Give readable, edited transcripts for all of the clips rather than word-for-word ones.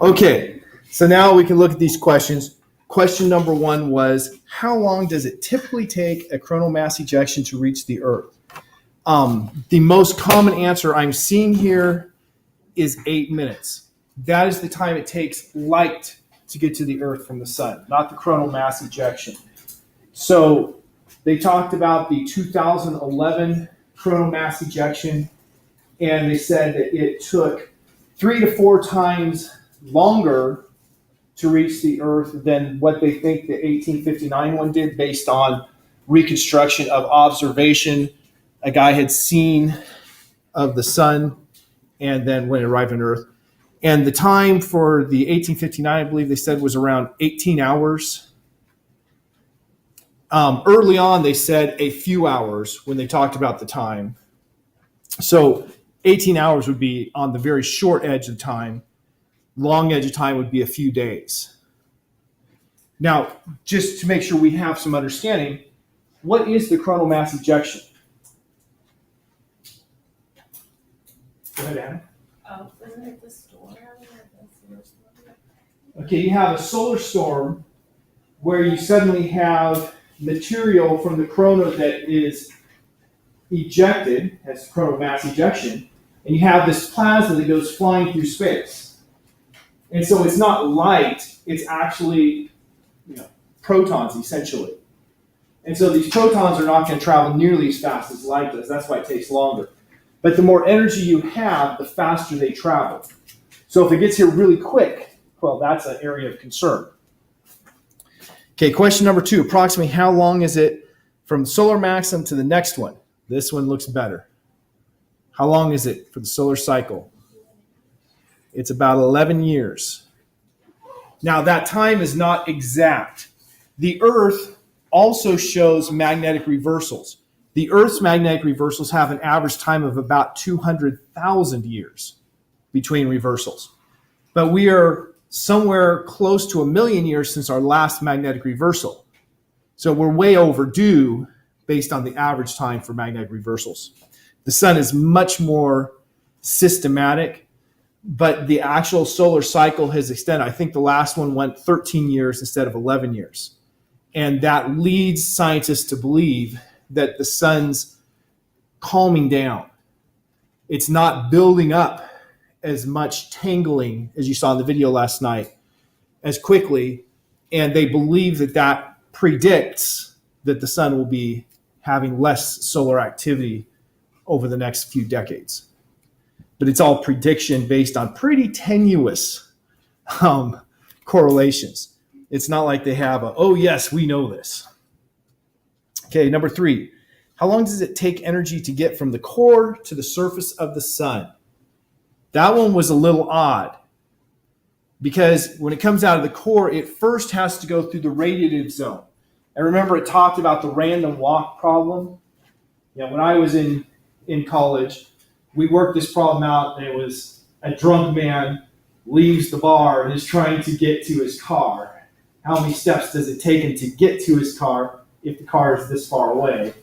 Okay, so now we can look at these questions. Question number one was, how long does it typically take a coronal mass ejection to reach the Earth? The most common answer I'm seeing here is 8 minutes. That is the time it takes light to get to the Earth from the sun, not the coronal mass ejection. So they talked about the 2011 coronal mass ejection, and they said that it took 3 to 4 times longer to reach the Earth than what they think the 1859 one did, based on reconstruction of observation a guy had seen of the sun and then when it arrived on Earth. And the time for the 1859, I believe they said, was around 18 hours. Early on, they said a few hours when they talked about the time. So 18 hours would be on the very short edge of time. Long edge of time would be a few days. Now, just to make sure we have some understanding, what is the coronal mass ejection? Go ahead, Anna. Isn't it the storm? Okay, you have a solar storm where you suddenly have material from the corona that is ejected, as coronal mass ejection, and you have this plasma that goes flying through space. And so it's not light, it's actually protons, essentially. And so these protons are not going to travel nearly as fast as light does. That's why it takes longer. But the more energy you have, the faster they travel. So if it gets here really quick, well, that's an area of concern. Okay, question number 2. Approximately how long is it from solar maximum to the next one? This one looks better. How long is it for the solar cycle? It's about 11 years. Now, that time is not exact. The Earth also shows magnetic reversals. The Earth's magnetic reversals have an average time of about 200,000 years between reversals. But we are somewhere close to 1 million years since our last magnetic reversal. So we're way overdue based on the average time for magnetic reversals. The sun is much more systematic, but the actual solar cycle has extended. I think the last one went 13 years instead of 11 years. And that leads scientists to believe that the sun's calming down. It's not building up as much tangling as you saw in the video last night as quickly. And they believe that that predicts that the sun will be having less solar activity over the next few decades. But it's all prediction based on pretty tenuous correlations. It's not like they have oh yes, we know this. Okay, number 3. How long does it take energy to get from the core to the surface of the sun? That one was a little odd because when it comes out of the core, it first has to go through the radiative zone. And remember, it talked about the random walk problem. When I was in college, we worked this problem out, and it was a drunk man leaves the bar and is trying to get to his car. How many steps does it take him to get to his car if the car is this far away?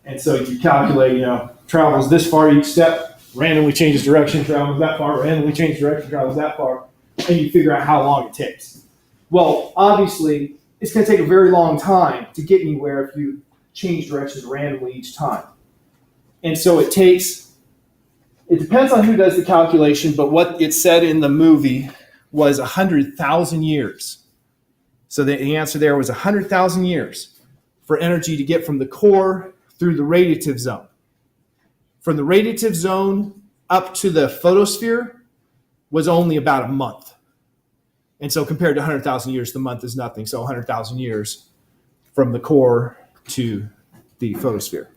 And so you calculate, travels this far each step, randomly changes direction, travels that far, randomly changes direction, travels that far, and you figure out how long it takes. Well, obviously, it's going to take a very long time to get anywhere if you change directions randomly each time. And so it depends on who does the calculation, but what it said in the movie was 100,000 years. So the answer there was 100,000 years for energy to get from the core through the radiative zone. From the radiative zone up to the photosphere was only about a month. And so compared to 100,000 years, the month is nothing. So 100,000 years from the core to the photosphere.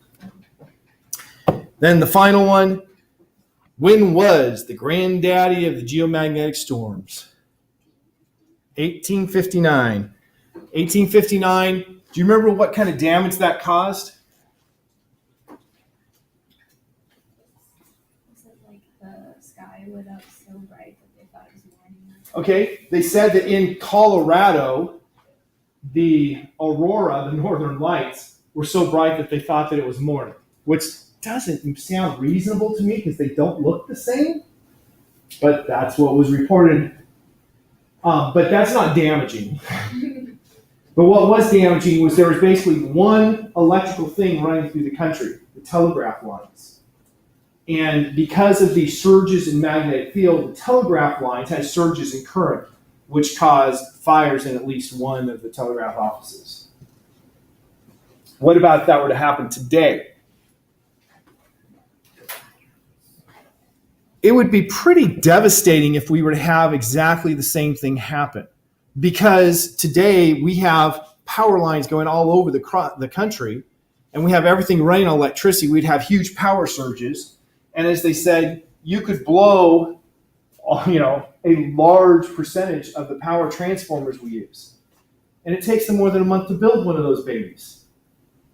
Then the final one, when was the granddaddy of the geomagnetic storms? 1859. 1859, do you remember what kind of damage that caused? Was it like the sky lit up so bright that they thought it was morning? Okay, they said that in Colorado, the aurora, the northern lights, were so bright that they thought that it was morning, which doesn't sound reasonable to me because they don't look the same. But that's what was reported. But that's not damaging. But what was damaging was there was basically one electrical thing running through the country, the telegraph lines. And because of these surges in magnetic field, the telegraph lines had surges in current, which caused fires in at least one of the telegraph offices. What about if that were to happen today? It would be pretty devastating if we were to have exactly the same thing happen. Because today we have power lines going all over the country, and we have everything running on electricity. We'd have huge power surges. And as they said, you could blow, a large percentage of the power transformers we use. And it takes them more than a month to build one of those babies.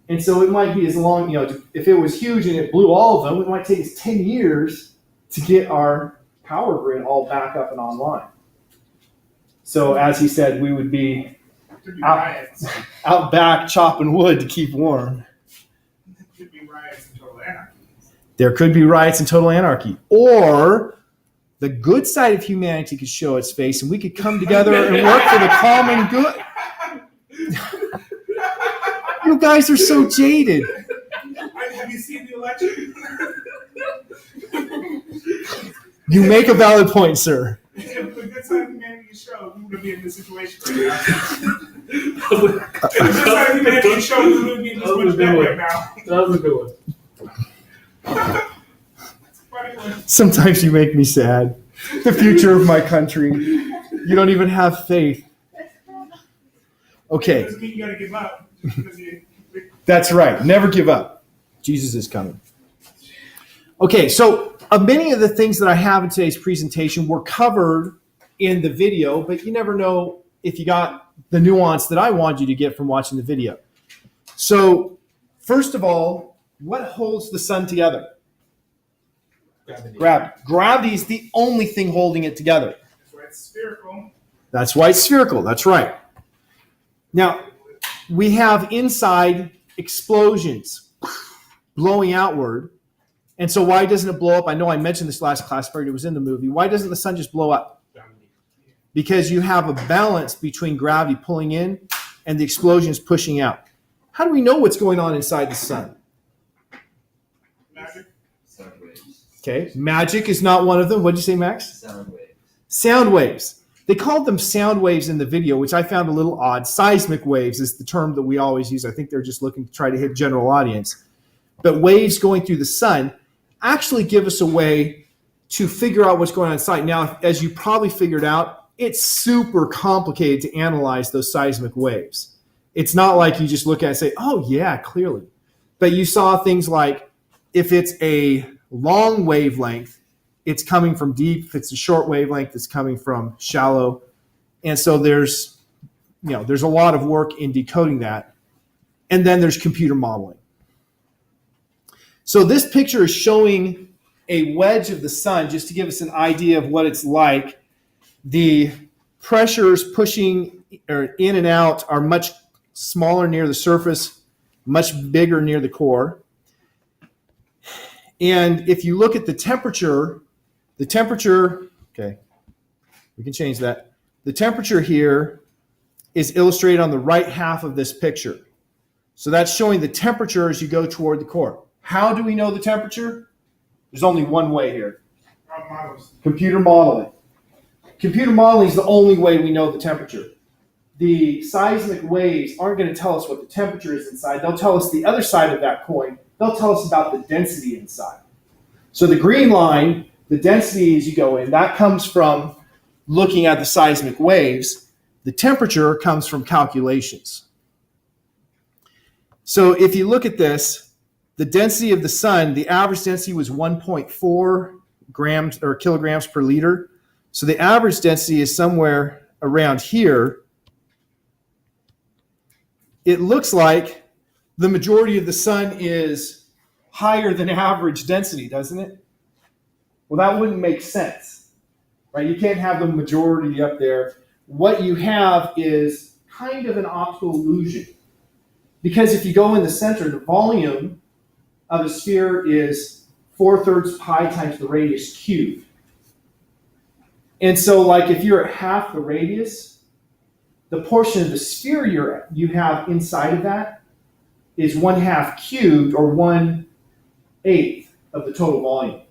And so it might be as long, if it was huge and it blew all of them, it might take us 10 years to get our power grid all back up and online. So as he said, we would be out back chopping wood to keep warm. There could be riots and total anarchy. There could be riots and total anarchy. Or the good side of humanity could show its face and we could come together and work for the common good. You guys are so jaded. Have you seen the election? You make a valid point, sir. If the good side of humanity showed, we wouldn't be in this situation right now. If the good side of humanity showed, we wouldn't be in this much better right now. That was a good one. That's a funny one. Sometimes you make me sad. The future of my country. You don't even have faith. Okay. Doesn't mean you gotta give up. Because That's right. Never give up. Jesus is coming. Okay, so many of the things that I have in today's presentation were covered in the video, but you never know if you got the nuance that I wanted you to get from watching the video. So, first of all, what holds the sun together? Gravity. Gravity is the only thing holding it together. That's why it's spherical. That's why it's spherical. That's right. Now, we have inside explosions blowing outward. And so why doesn't it blow up? I know I mentioned this last class, but it was in the movie. Why doesn't the sun just blow up? Because you have a balance between gravity pulling in and the explosions pushing out. How do we know what's going on inside the sun? Magic. Sound waves. Okay, magic is not one of them. What did you say, Max? Sound waves. Sound waves. They called them sound waves in the video, which I found a little odd. Seismic waves is the term that we always use. I think they're just looking to try to hit general audience. But waves going through the sun actually give us a way to figure out what's going on inside. Now, as you probably figured out, it's super complicated to analyze those seismic waves. It's not like you just look at it and say, oh, yeah, clearly. But you saw things like if it's a long wavelength, it's coming from deep. If it's a short wavelength, it's coming from shallow. And so there's a lot of work in decoding that. And then there's computer modeling. So this picture is showing a wedge of the sun just to give us an idea of what it's like. The pressures pushing in and out are much smaller near the surface, much bigger near the core. And if you look at the temperature, okay, we can change that. The temperature here is illustrated on the right half of this picture. So that's showing the temperature as you go toward the core. How do we know the temperature? There's only one way here. Models. Computer modeling. Computer modeling is the only way we know the temperature. The seismic waves aren't going to tell us what the temperature is inside. They'll tell us the other side of that coin. They'll tell us about the density inside. So the green line, the density as you go in, that comes from looking at the seismic waves. The temperature comes from calculations. So if you look at this, the density of the sun, the average density was 1.4 grams or kilograms per liter. So the average density is somewhere around here. It looks like the majority of the sun is higher than average density, doesn't it? Well, that wouldn't make sense, right? You can't have the majority up there. What you have is kind of an optical illusion. Because if you go in the center, the volume of a sphere is 4/3 pi times the radius cubed. And so, like, if you're at half the radius, the portion of the sphere you have inside of that is 1/2 cubed, or 1/8 of the total volume.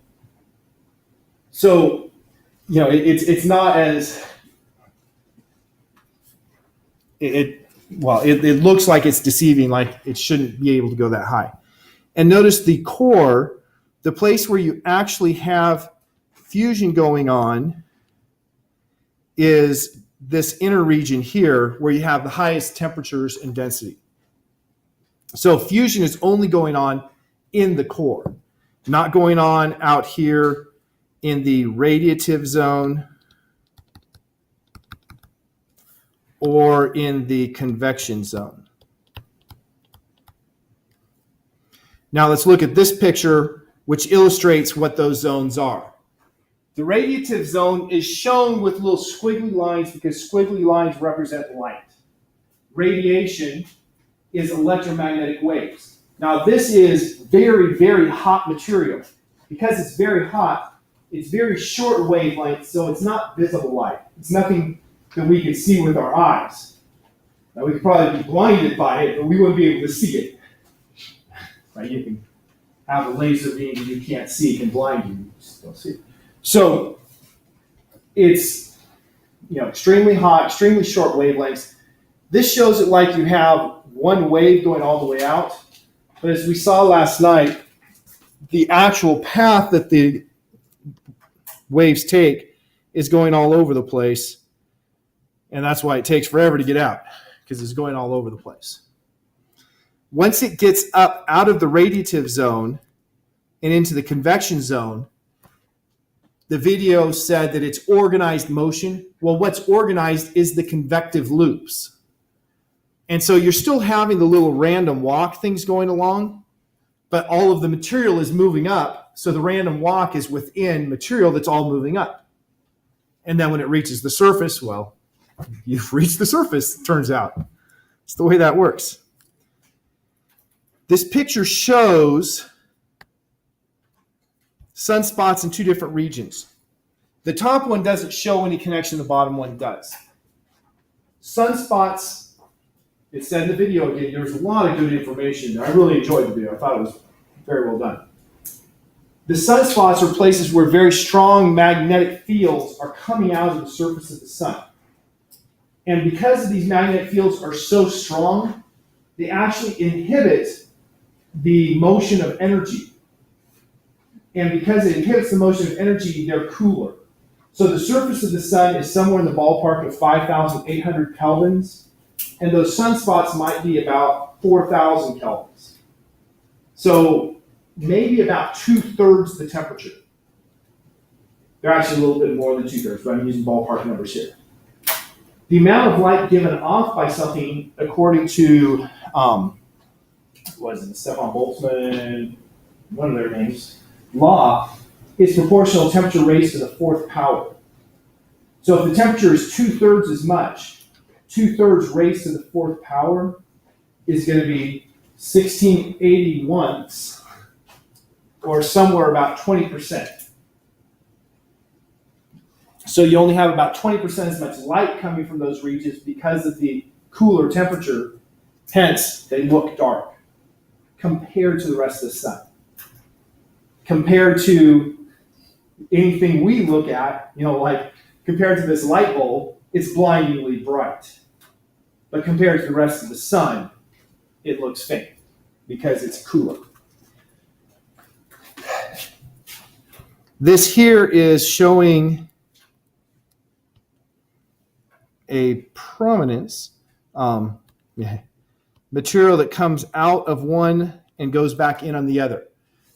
So, it's not as it looks like it's deceiving, like it shouldn't be able to go that high. And notice the core, the place where you actually have fusion going on, is this inner region here where you have the highest temperatures and density. So fusion is only going on in the core, not going on out here in the radiative zone or in the convection zone. Now let's look at this picture, which illustrates what those zones are. The radiative zone is shown with little squiggly lines because squiggly lines represent light. Radiation is electromagnetic waves. Now this is very, very hot material. Because it's very hot, it's very short wavelength, so it's not visible light. It's nothing that we can see with our eyes. Now we could probably be blinded by it, but we wouldn't be able to see it. Right? You can have a laser beam that you can't see, can blind you, you just don't see it. So it's extremely hot, extremely short wavelengths. This shows it like you have one wave going all the way out. But as we saw last night, the actual path that the waves take is going all over the place. And that's why it takes forever to get out, because it's going all over the place. Once it gets up out of the radiative zone and into the convection zone, the video said that it's organized motion. Well, what's organized is the convective loops. And so you're still having the little random walk things going along, but all of the material is moving up. So the random walk is within material that's all moving up. And then when it reaches the surface, well, you've reached the surface, it turns out. It's the way that works. This picture shows sunspots in two different regions. The top one doesn't show any connection, the bottom one does. Sunspots, it said in the video again, there's a lot of good information there. I really enjoyed the video. I thought it was very well done. The sunspots are places where very strong magnetic fields are coming out of the surface of the sun. And because these magnetic fields are so strong, they actually inhibit the motion of energy. And because it inhibits the motion of energy, they're cooler. So the surface of the sun is somewhere in the ballpark of 5,800 kelvins, and those sunspots might be about 4,000 kelvins. So maybe about 2/3 the temperature. They're actually a little bit more than 2/3, but I'm using ballpark numbers here. The amount of light given off by something, according to, Stefan Boltzmann, one of their names, law, is proportional temperature raised to the 4th power. So if the temperature is 2/3 as much, 2/3 raised to the 4th power is going to be 1681, or somewhere about 20%. So you only have about 20% as much light coming from those regions because of the cooler temperature. Hence, they look dark compared to the rest of the sun. Compared to anything we look at, like compared to this light bulb, it's blindingly bright. But compared to the rest of the sun, it looks faint because it's cooler. This here is showing a prominence, material that comes out of one and goes back in on the other.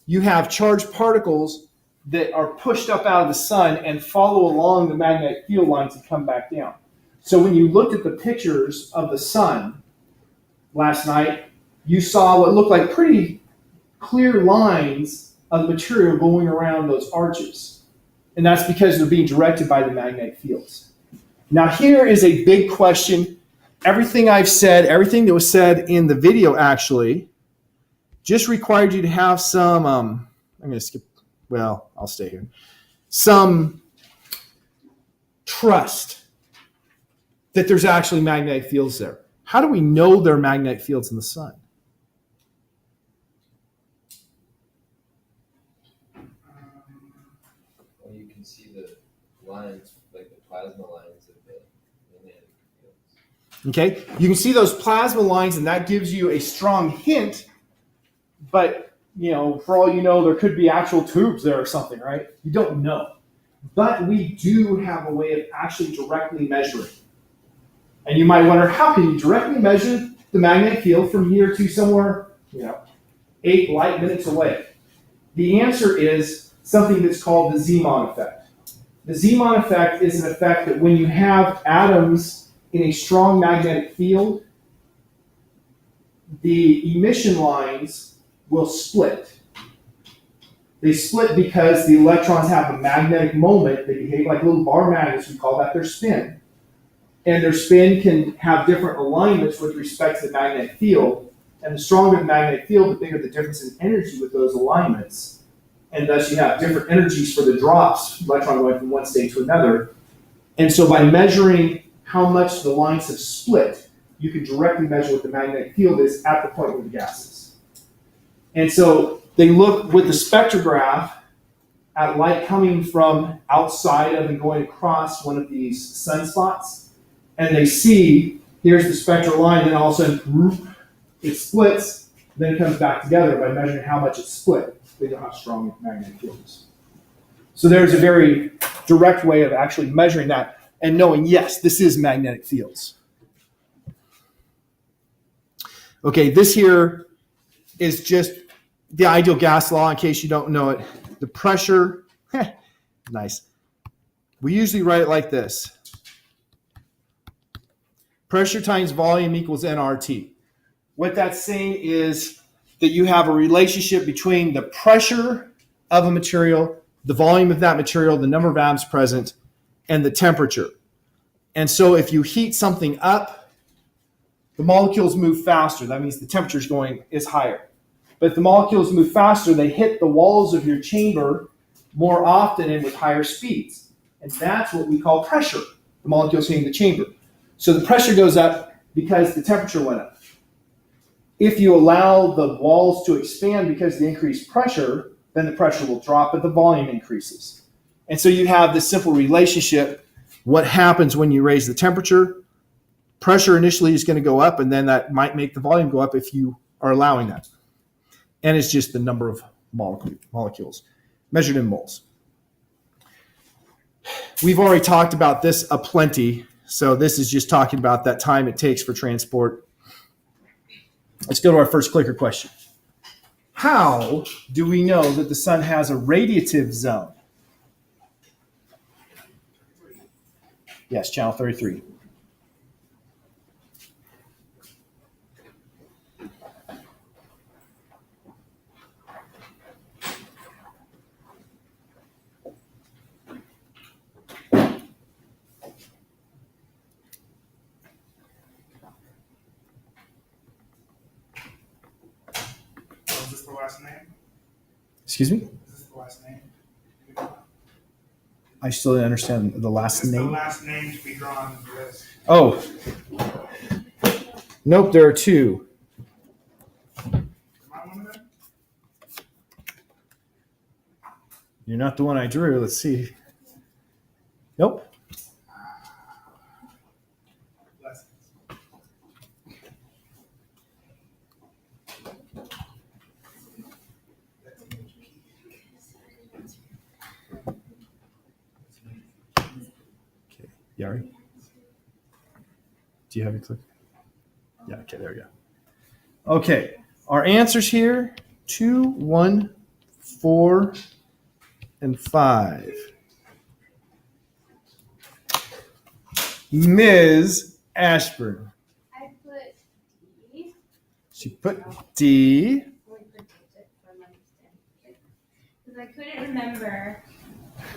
You have charged particles that are pushed up out of the sun and follow along the magnetic field lines and come back down. So when you looked at the pictures of the sun last night, you saw what looked like pretty clear lines of material going around those arches. And that's because they're being directed by the magnetic fields. Now here is a big question. Everything I've said, everything that was said in the video actually, just required you to have some, I'm going to skip, well, I'll stay here. Some trust that there's actually magnetic fields there. How do we know there are magnetic fields in the sun? Well, you can see the lines, like the plasma lines of the magnetic fields. Okay, you can see those plasma lines, and that gives you a strong hint. But for all you know, there could be actual tubes there or something, right? You don't know. But we do have a way of actually directly measuring. And you might wonder, how can you directly measure the magnetic field from here to somewhere, 8 light minutes away? The answer is something that's called the Zeeman effect. The Zeeman effect is an effect that when you have atoms in a strong magnetic field, the emission lines will split. They split because the electrons have a magnetic moment. They behave like little bar magnets. We call that their spin. And their spin can have different alignments with respect to the magnetic field. And the stronger the magnetic field, the bigger the difference in energy with those alignments. And thus you have different energies for the drops, electron going from one state to another. And so by measuring how much the lines have split, you can directly measure what the magnetic field is at the point where the gas is. And so they look with the spectrograph at light coming from outside of and going across one of these sunspots. And they see, here's the spectral line, then all of a sudden, it splits, then it comes back together by measuring how much it's split. They know how strong the magnetic field is. So there's a very direct way of actually measuring that and knowing, yes, this is magnetic fields. Okay, this here is just the ideal gas law in case you don't know it. The pressure, nice. We usually write it like this. Pressure times volume equals nRT. What that's saying is that you have a relationship between the pressure of a material, the volume of that material, the number of atoms present, and the temperature. And so if you heat something up, the molecules move faster. That means the temperature is higher. But if the molecules move faster, they hit the walls of your chamber more often and with higher speeds. And that's what we call pressure, the molecules hitting the chamber. So the pressure goes up because the temperature went up. If you allow the walls to expand because of the increased pressure, then the pressure will drop, but the volume increases. And so you have this simple relationship. What happens when you raise the temperature? Pressure initially is going to go up, and then that might make the volume go up if you are allowing that. And it's just the number of molecules measured in moles. We've already talked about this aplenty. So this is just talking about that time it takes for transport. Let's go to our first clicker question. How do we know that the sun has a radiative zone? Yes, channel 33. Is this the last name? Excuse me? Is this the last name? I still didn't understand the last Is this the name. last name to be drawn in the list? Oh. Nope, there are two. Am I one of them? You're not the one I drew. Let's see. Nope. Blessings. Okay, Yari? Do you have your click? Yeah, okay, there we go. Okay, our answers here, 2, 1, 4, and 5. Ms. Ashburn. I put D. She put D. Only put digit for my understanding. Because I couldn't remember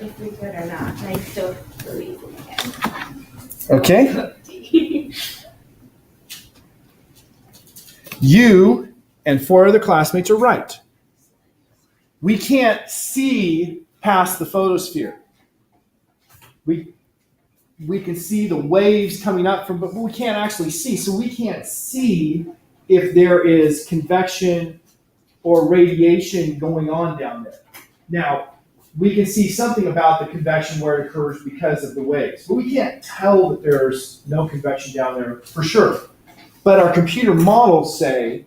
if we could or not. And I still believe we can. Okay. D. You and 4 other classmates are right. We can't see past the photosphere. we can see the waves coming up from, but we can't actually see. So we can't see if there is convection or radiation going on down there. Now, we can see something about the convection where it occurs because of the waves, but we can't tell that there's no convection down there for sure. But our computer models say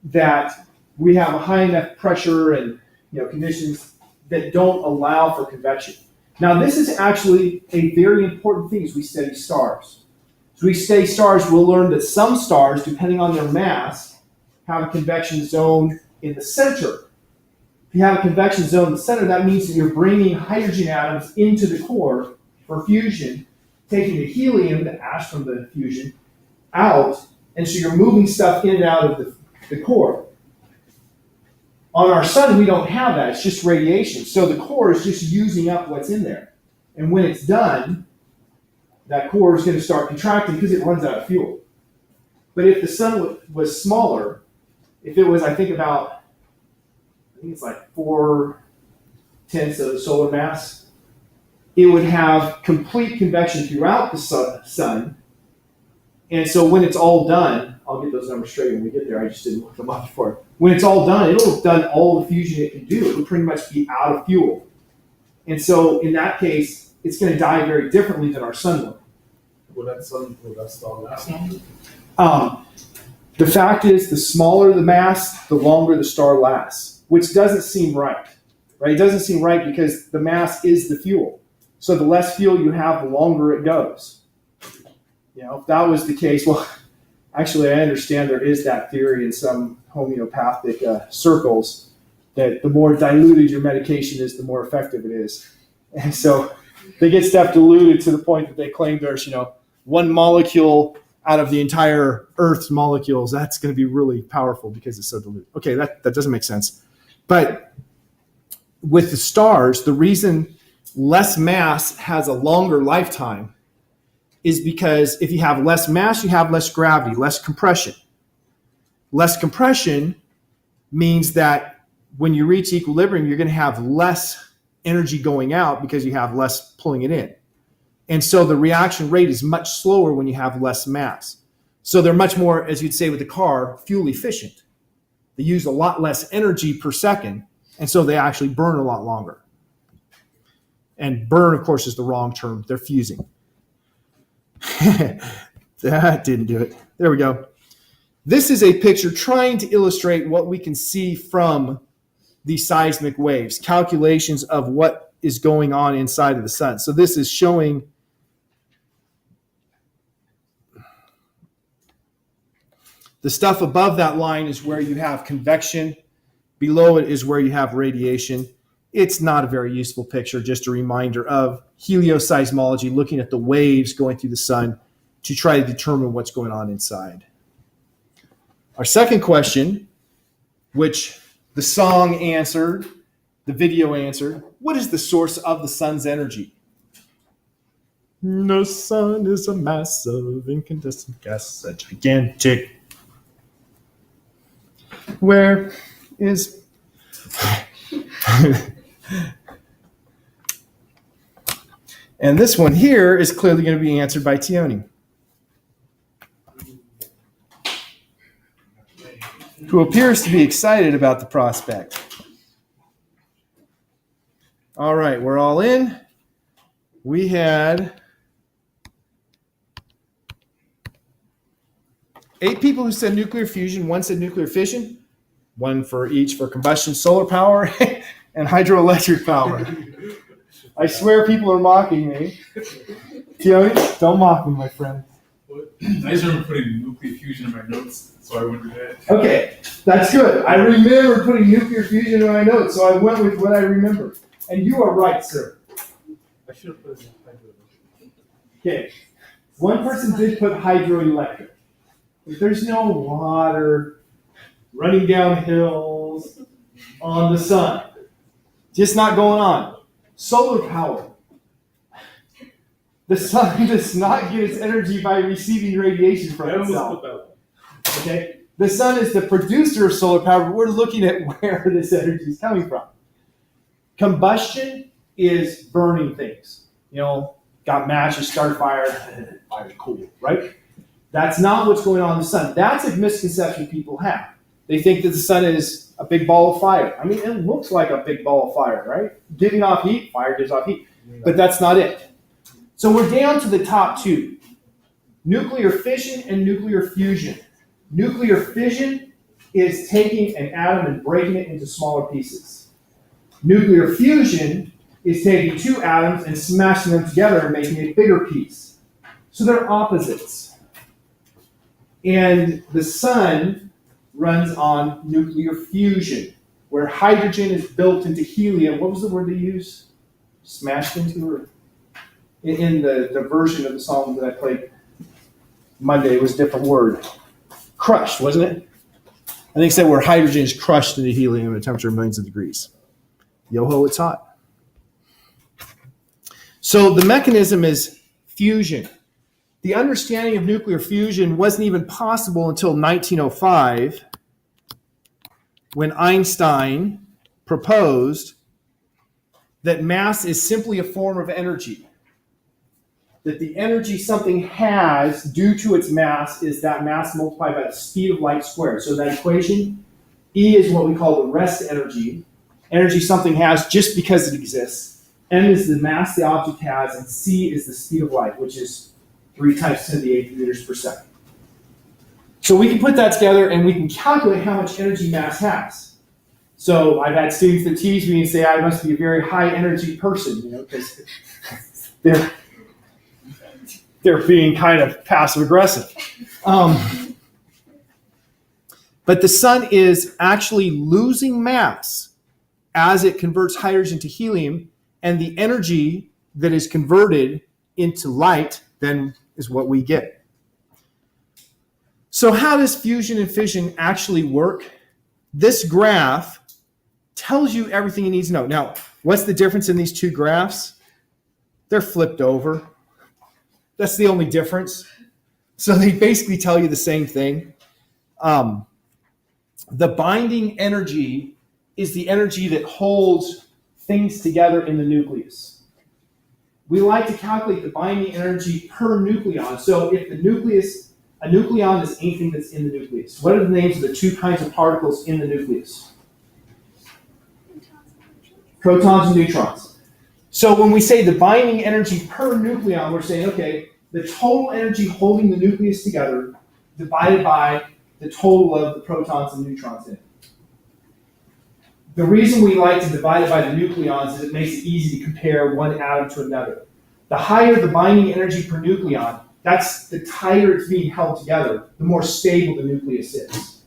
that we have a high enough pressure and conditions that don't allow for convection. Now, this is actually a very important thing as we study stars. As we study stars, we'll learn that some stars, depending on their mass, have a convection zone in the center. If you have a convection zone in the center, that means that you're bringing hydrogen atoms into the core for fusion, taking the helium, the ash from the fusion, out, and so you're moving stuff in and out of the core. On our sun, we don't have that. It's just radiation. So the core is just using up what's in there. And when it's done, that core is going to start contracting because it runs out of fuel. But if the sun was smaller, if it was, I think it's like 4/10 of the solar mass, it would have complete convection throughout the sun. And so when it's all done, I'll get those numbers straight when we get there. I just didn't look them up before. When it's all done, it'll have done all the fusion it can do. It'll pretty much be out of fuel. And so in that case, it's going to die very differently than our sun will. Will that star last longer? The fact is, the smaller the mass, the longer the star lasts, which doesn't seem right? It doesn't seem right because the mass is the fuel. So the less fuel you have, the longer it goes. If that was the case, well, actually, I understand there is that theory in some homeopathic circles that the more diluted your medication is, the more effective it is. And so they get stuff diluted to the point that they claim there's, one molecule out of the entire Earth's molecules. That's going to be really powerful because it's so diluted. Okay, that doesn't make sense. But with the stars, the reason less mass has a longer lifetime is because if you have less mass, you have less gravity, less compression. Less compression means that when you reach equilibrium, you're going to have less energy going out because you have less pulling it in. And so the reaction rate is much slower when you have less mass. So they're much more, as you'd say with the car, fuel efficient. They use a lot less energy per second, and so they actually burn a lot longer. And burn, of course, is the wrong term. They're fusing. That didn't do it. There we go. This is a picture trying to illustrate what we can see from the seismic waves, calculations of what is going on inside of the sun. So this is showing the stuff above that line is where you have convection. Below it is where you have radiation. It's not a very useful picture, just a reminder of helioseismology, looking at the waves going through the sun to try to determine what's going on inside. Our second question, which the song answered, the video answered, what is the source of the sun's energy? The sun is a mass of incandescent gas, a gigantic. Where is... And this one here is clearly going to be answered by Tioni, who appears to be excited about the prospect. All right, we're all in. We had 8 people who said nuclear fusion, 1 said nuclear fission, 1 for each for combustion, solar power, and hydroelectric power. I swear people are mocking me. Tioni, don't mock me, my friend. I just remember putting nuclear fusion in my notes, so I went with that. Okay, that's good. I remember putting nuclear fusion in my notes, so I went with what I remember. And you are right, sir. I should have put it in hydroelectric. Okay, one person did put hydroelectric. If there's no water running down hills on the sun, just not going on. Solar power. The sun does not get its energy by receiving radiation from itself. Okay? The sun is the producer of solar power, but we're looking at where this energy is coming from. Combustion is burning things. got matches, started fire, fire's cool, right? That's not what's going on in the sun. That's a misconception people have. They think that the sun is a big ball of fire. I mean, it looks like a big ball of fire, right? Giving off heat, fire gives off heat. But that's not it. So we're down to the top two. Nuclear fission and nuclear fusion. Nuclear fission is taking an atom and breaking it into smaller pieces. Nuclear fusion is taking two atoms and smashing them together and making a bigger piece. So they're opposites. And the sun runs on nuclear fusion, where hydrogen is built into helium. What was the word they used? Smashed into, or in the version of the song that I played Monday, it was a different word. Crushed, wasn't it? I think it said where hydrogen is crushed into helium at a temperature of millions of degrees. Yo-ho, it's hot. So the mechanism is fusion. The understanding of nuclear fusion wasn't even possible until 1905, when Einstein proposed that mass is simply a form of energy. That the energy something has due to its mass is that mass multiplied by the speed of light squared. So that equation, E is what we call the rest energy. Energy something has just because it exists. M is the mass the object has, and C is the speed of light, which is 3 times 10 to the 8 meters per second. So we can put that together and we can calculate how much energy mass has. So I've had students that tease me and say I must be a very high energy person, because they're being kind of passive aggressive. But the sun is actually losing mass as it converts hydrogen to helium, and the energy that is converted into light then is what we get. So how does fusion and fission actually work? This graph tells you everything you need to know. Now, what's the difference in these two graphs? They're flipped over. That's the only difference. So they basically tell you the same thing. The binding energy is the energy that holds things together in the nucleus. We like to calculate the binding energy per nucleon. So if a nucleon is anything that's in the nucleus. What are the names of the two kinds of particles in the nucleus? Protons and neutrons. So when we say the binding energy per nucleon, we're saying, okay, the total energy holding the nucleus together divided by the total of the protons and neutrons in it. The reason we like to divide it by the nucleons is it makes it easy to compare one atom to another. The higher the binding energy per nucleon, that's the tighter it's being held together, the more stable the nucleus is.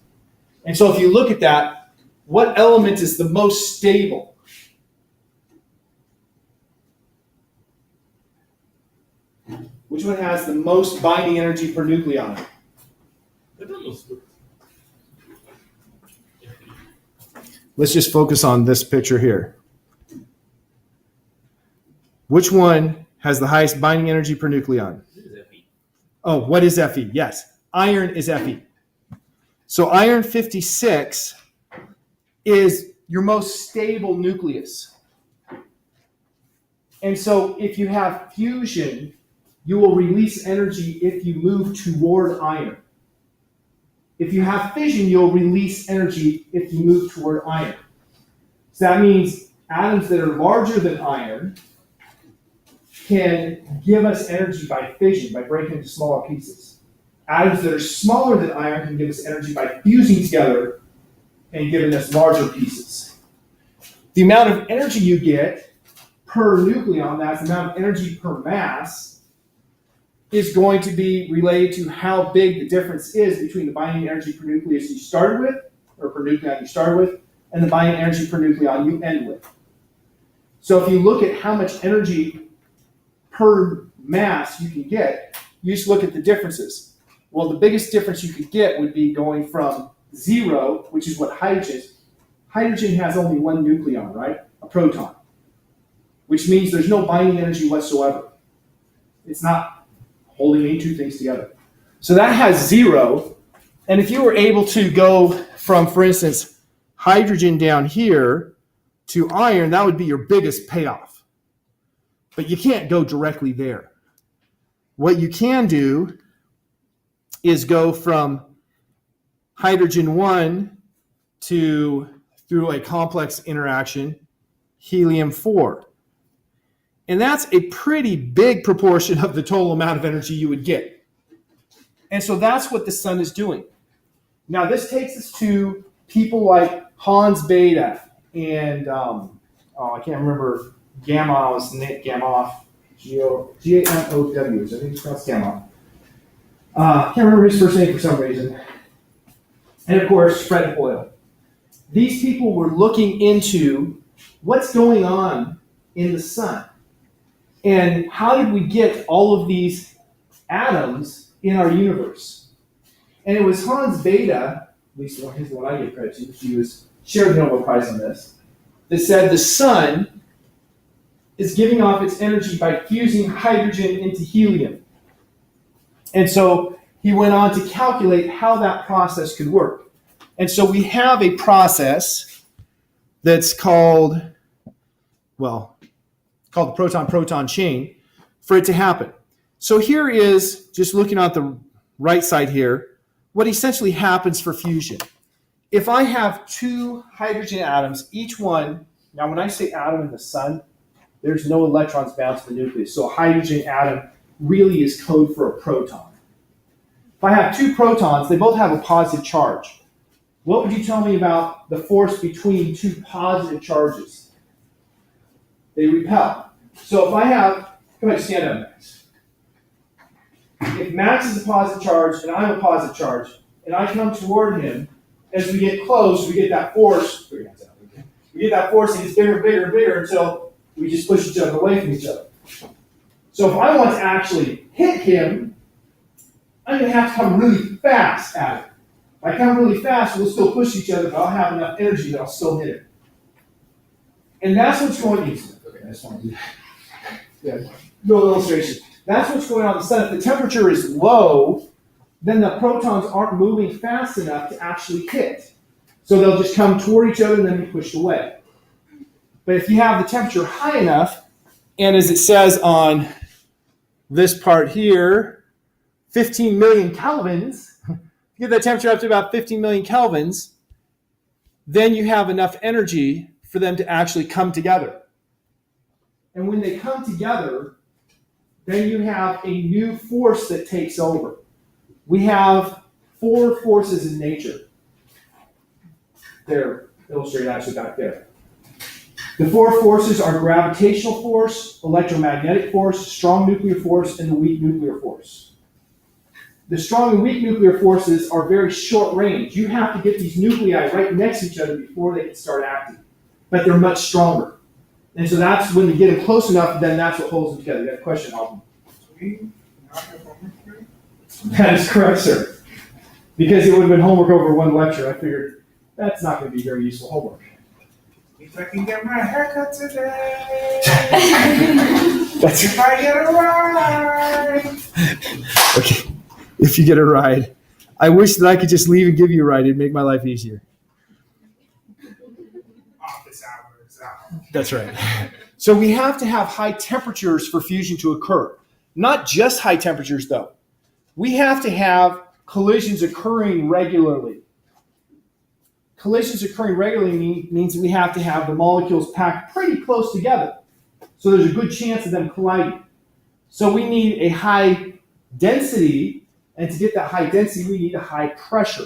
And so if you look at that, what element is the most stable? Which one has the most binding energy per nucleon? Let's just focus on this picture here. Which one has the highest binding energy per nucleon? Oh, what is Fe? Yes, iron is Fe. So iron 56 is your most stable nucleus. And so if you have fusion, you will release energy if you move toward iron. If you have fission, you'll release energy if you move toward iron. So that means atoms that are larger than iron can give us energy by fission, by breaking into smaller pieces. Atoms that are smaller than iron can give us energy by fusing together and giving us larger pieces. The amount of energy you get per nucleon, that's the amount of energy per mass, is going to be related to how big the difference is between the binding energy per nucleus you started with, or per nucleon you started with, and the binding energy per nucleon you end with. So if you look at how much energy per mass you can get, you just look at the differences. Well, the biggest difference you could get would be going from 0, which is what hydrogen is. Hydrogen has only one nucleon, right? A proton, which means there's no binding energy whatsoever. It's not holding any two things together. So that has 0. And if you were able to go from, for instance, hydrogen down here to iron, that would be your biggest payoff. But you can't go directly there. What you can do is go from hydrogen 1 to, through a complex interaction, helium 4. And that's a pretty big proportion of the total amount of energy you would get. And so that's what the sun is doing. Now this takes us to people like Hans Bethe and I can't remember Gamow, G-A-M-O-W, I think it's pronounced Gamow. Can't remember his first name for some reason. And of course, Fred Hoyle. These people were looking into what's going on in the sun. And how did we get all of these atoms in our universe? And it was Hans Bethe, at least he's the one I give credit to, she shared the Nobel Prize on this, that said the sun is giving off its energy by fusing hydrogen into helium. And so he went on to calculate how that process could work. And so we have a process that's called the proton-proton chain for it to happen. So here is, just looking at the right side here, what essentially happens for fusion. If I have two hydrogen atoms, each one, now when I say atom in the sun, there's no electrons bound to the nucleus. So a hydrogen atom really is code for a proton. If I have two protons, they both have a positive charge. What would you tell me about the force between two positive charges? They repel. So if I have, come on, stand up, Max. If Max is a positive charge and I'm a positive charge, and I come toward him, as we get close, we get that force. We get that force, and it gets bigger and bigger and bigger until we just push each other away from each other. So if I want to actually hit him, I'm going to have to come really fast at it. If I come really fast, we'll still push each other, but I'll have enough energy that I'll still hit him. And that's what's going on. Okay, I just want to do that. Yeah, little illustration. That's what's going on in the sun. If the temperature is low, then the protons aren't moving fast enough to actually hit. So they'll just come toward each other and then be pushed away. But if you have the temperature high enough, and as it says on this part here, 15 million kelvins, you get that temperature up to about 15 million kelvins, then you have enough energy for them to actually come together. And when they come together, then you have a new force that takes over. We have four forces in nature. They're illustrated actually back there. The four forces are gravitational force, electromagnetic force, strong nuclear force, and the weak nuclear force. The strong and weak nuclear forces are very short range. You have to get these nuclei right next to each other before they can start acting. But they're much stronger. And so that's when we get them close enough, then that's what holds them together. You got a question, Alvin? That is correct, sir. Because it would have been homework over one lecture, I figured that's not going to be very useful homework. If I can get my haircut today, That's if I get a ride. okay. If you get a ride. I wish that I could just leave and give you a ride. It'd make my life easier. Office hours out. That's right. So we have to have high temperatures for fusion to occur. Not just high temperatures, though. We have to have collisions occurring regularly. Collisions occurring regularly means that we have to have the molecules packed pretty close together. So there's a good chance of them colliding. So we need a high density, and to get that high density, we need a high pressure.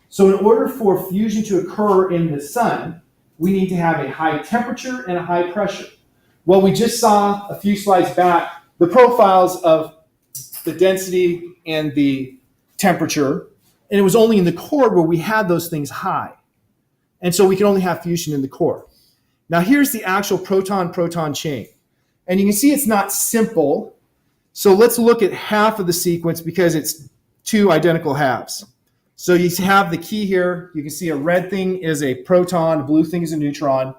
So in order for fusion to occur in the sun, we need to have a high temperature and a high pressure. Well, we just saw a few slides back the profiles of the density and the temperature, and it was only in the core where we had those things high. And so we can only have fusion in the core. Now here's the actual proton-proton chain. And you can see it's not simple. So let's look at half of the sequence because it's two identical halves. So you have the key here. You can see a red thing is a proton, a blue thing is a neutron.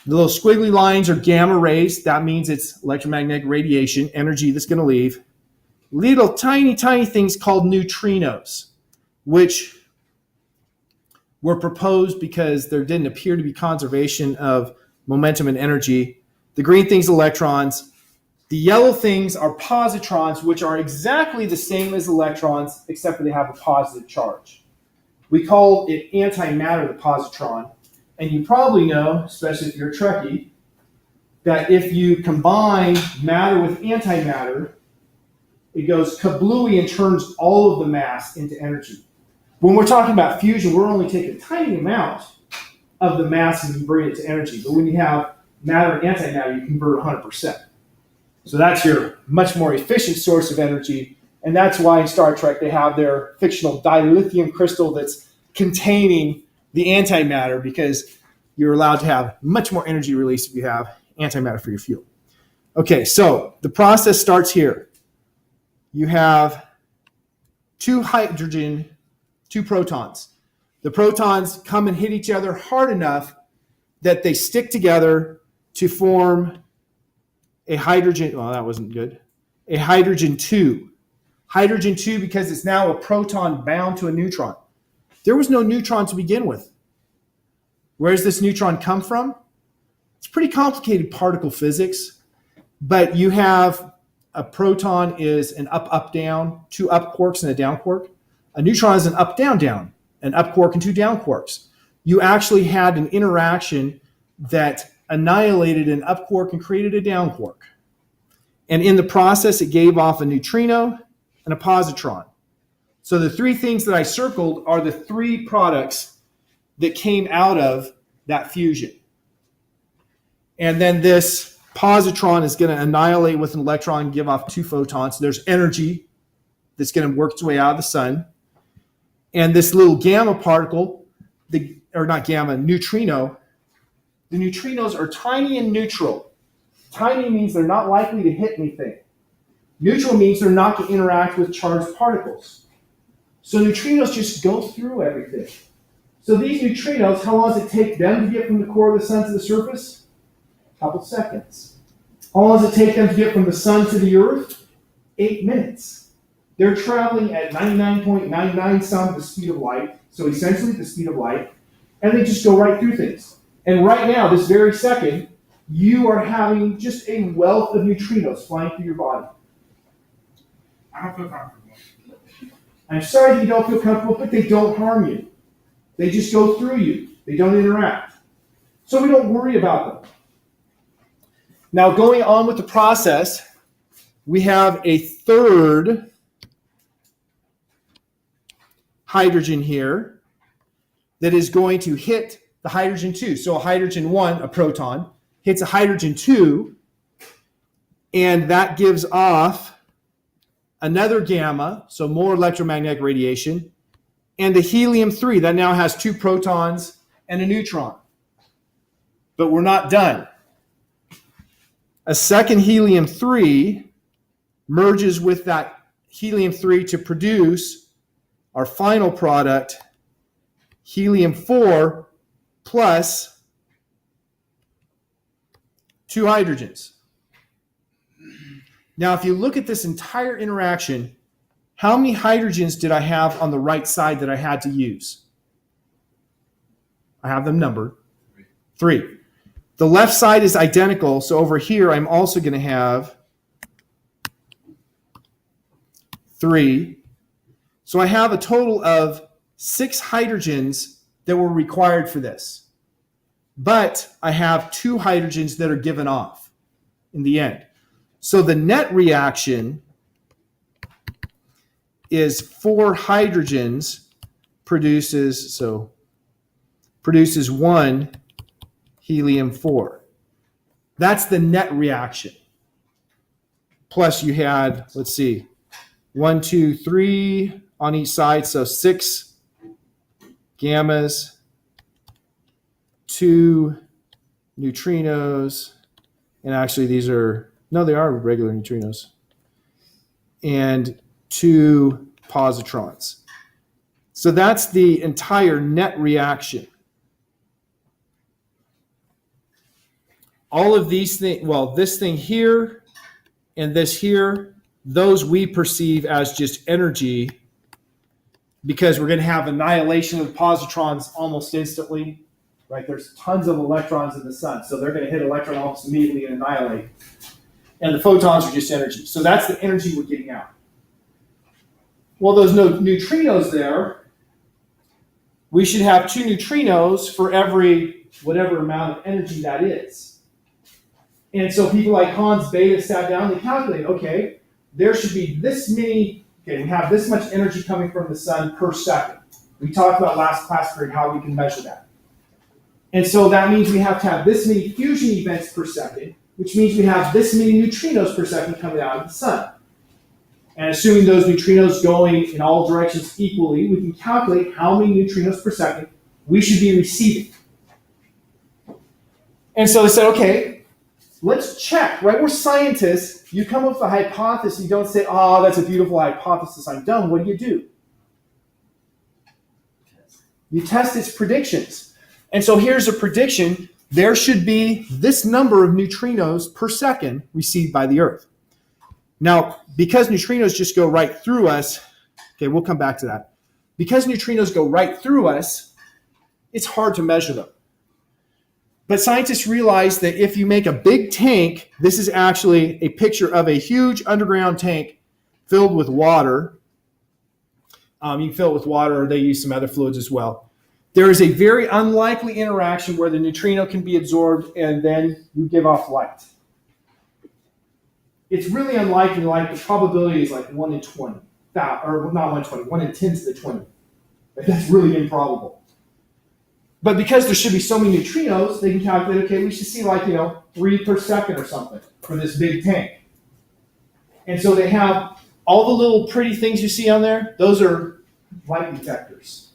The little squiggly lines are gamma rays. That means it's electromagnetic radiation, energy that's going to leave. Little tiny, tiny things called neutrinos, which were proposed because there didn't appear to be conservation of momentum and energy. The green things, electrons. The yellow things are positrons, which are exactly the same as electrons, except for they have a positive charge. We call it antimatter, the positron. And you probably know, especially if you're a Trekkie, that if you combine matter with antimatter, it goes kablooey and turns all of the mass into energy. When we're talking about fusion, we're only taking a tiny amount of the mass and you bring it to energy. But when you have matter and antimatter, you convert 100%. So that's your much more efficient source of energy. And that's why in Star Trek they have their fictional dilithium crystal that's containing the antimatter, because you're allowed to have much more energy release if you have antimatter for your fuel. Okay, so the process starts here. You have two hydrogen, two protons. The protons come and hit each other hard enough that they stick together to form a hydrogen, well, that wasn't good, a hydrogen 2. Hydrogen 2 because it's now a proton bound to a neutron. There was no neutron to begin with. Where does this neutron come from? It's pretty complicated particle physics, but you have a proton is an up, down, two up quarks and a down quark. A neutron is an up, down, an up quark and two down quarks. You actually had an interaction that annihilated an up quark and created a down quark. And in the process, it gave off a neutrino and a positron. So the three things that I circled are the three products that came out of that fusion. And then this positron is going to annihilate with an electron and give off two photons. So there's energy that's going to work its way out of the sun. And this little gamma particle, neutrino, the neutrinos are tiny and neutral. Tiny means they're not likely to hit anything. Neutral means they're not going to interact with charged particles. So neutrinos just go through everything. So these neutrinos, how long does it take them to get from the core of the sun to the surface? A couple seconds. How long does it take them to get from the sun to the earth? 8 minutes. They're traveling at 99.99 some the speed of light, so essentially the speed of light, and they just go right through things. And right now, this very second, you are having just a wealth of neutrinos flying through your body. I don't feel comfortable. I'm sorry that you don't feel comfortable, but they don't harm you. They just go through you. They don't interact. So we don't worry about them. Now, going on with the process, we have a third hydrogen here that is going to hit the hydrogen 2. So a hydrogen 1, a proton, hits a hydrogen 2, and that gives off another gamma, so more electromagnetic radiation, and a helium 3 that now has two protons and a neutron. But we're not done. A second helium 3 merges with that helium 3 to produce our final product, helium 4 plus two hydrogens. Now, if you look at this entire interaction, how many hydrogens did I have on the right side that I had to use? I have them numbered. 3. The left side is identical, so over here I'm also going to have 3. So I have a total of 6 hydrogens that were required for this. But I have 2 hydrogens that are given off in the end. So the net reaction is 4 hydrogens produces 1 helium 4. That's the net reaction. Plus you had, 1, 2, 3 on each side, so 6 gammas, 2 neutrinos, and actually they are regular neutrinos, and 2 positrons. So that's the entire net reaction. All of these things, this thing here and this here, those we perceive as just energy because we're going to have annihilation of the positrons almost instantly, right? There's tons of electrons in the sun, so they're going to hit electron almost immediately and annihilate. And the photons are just energy. So that's the energy we're getting out. Well, those neutrinos there, we should have 2 neutrinos for every whatever amount of energy that is. And so people like Hans Bethe sat down and they calculated, okay, there should be this many, okay, we have this much energy coming from the sun per second. We talked about last class period how we can measure that. And so that means we have to have this many fusion events per second, which means we have this many neutrinos per second coming out of the sun. And assuming those neutrinos going in all directions equally, we can calculate how many neutrinos per second we should be receiving. And so they said, okay, let's check, right? We're scientists. You come up with a hypothesis. You don't say, oh, that's a beautiful hypothesis. I'm done. What do? You test its predictions. And so here's a prediction. There should be this number of neutrinos per second received by the Earth. Now, because neutrinos just go right through us, okay, we'll come back to that. Because neutrinos go right through us, it's hard to measure them. But scientists realize that if you make a big tank, this is actually a picture of a huge underground tank filled with water. You can fill it with water, or they use some other fluids as well. There is a very unlikely interaction where the neutrino can be absorbed and then you give off light. It's really unlikely, like the probability is like 1 in 20, or not 1 in 20, 1 in 10 to the 20. That's really improbable. But because there should be so many neutrinos, they can calculate, okay, we should see like, 3 per second or something for this big tank. And so they have all the little pretty things you see on there, those are light detectors.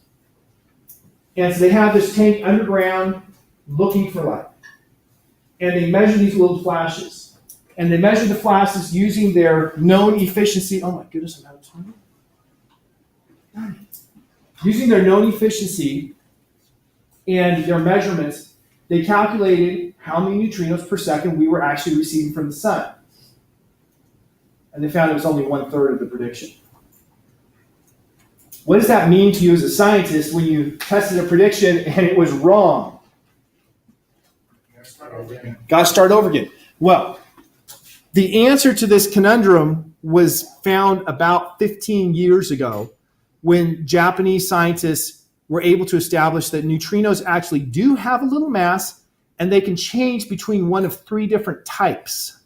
And so they have this tank underground looking for light. And they measure these little flashes. And they measure the flashes using their known efficiency. Oh my goodness, I'm out of time. Using their known efficiency and their measurements, they calculated how many neutrinos per second we were actually receiving from the sun. And they found it was only 1/3 of the prediction. What does that mean to you as a scientist when you tested a prediction and it was wrong? Got to start over again. Well, the answer to this conundrum was found about 15 years ago when Japanese scientists were able to establish that neutrinos actually do have a little mass and they can change between one of 3 different types.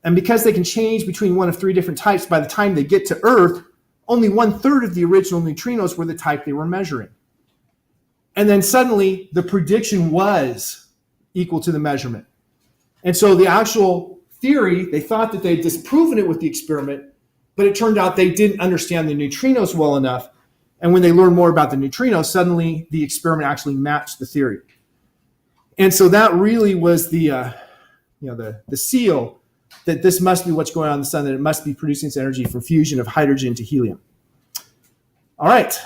And because they can change between one of 3 different types, by the time they get to Earth, only 1/3 of the original neutrinos were the type they were measuring. And then suddenly the prediction was equal to the measurement. And so the actual theory, they thought that they'd disproven it with the experiment, but it turned out they didn't understand the neutrinos well enough. And when they learned more about the neutrinos, suddenly the experiment actually matched the theory. And so that really was the seal that this must be what's going on in the sun, that it must be producing its energy for fusion of hydrogen to helium. All right.